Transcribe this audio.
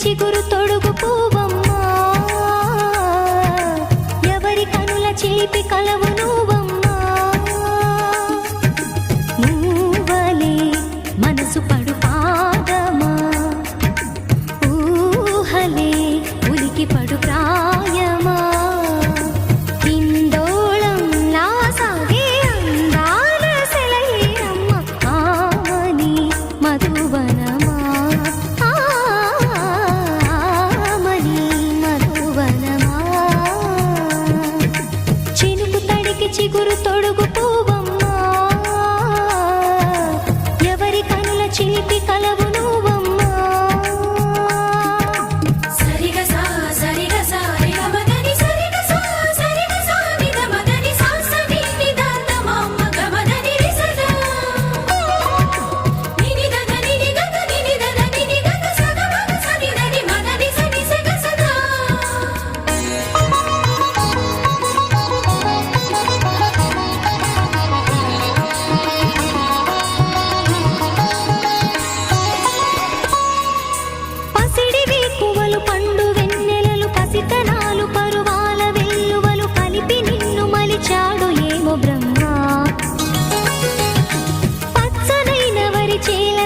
చిగురు తొడుగు పువ్వమ్మా, ఎవరి కనుల చిలిపి కలవు నువ్వమ్మా. నువ్వలే మనసు పడు పాదమా, ఊహలే ఉలికి పడు ప్రాయమా. హిందోళంలా సాగే అందాల సెలయేరమ్మ, ఆమని మధువనమా, ఆమని మధువనమా. చినుకు తడికి చిగురు తొడుగు పువ్వమ్మా, ఎవరి కనుల చిలిపి కలవు నువ్వమ్మా. సరిగ సా సరిగ సా రిగ మదని సరిగ సా సరిగ సా నిద మదని సా సని నిదాత మమ్మ గమదని రిసదా నిని దద నిని గద నిని దద నిని గద సగ మగ సని దని మదని సని సగ సదా. పసిడి వేకువలు పండు వెన్నెలలు పసితనాలు పరువాల వెల్లువలు కలిపి నిన్ను మలిచాడు ఏమో బ్రహ్మ. పచ్చనైన వరి చేల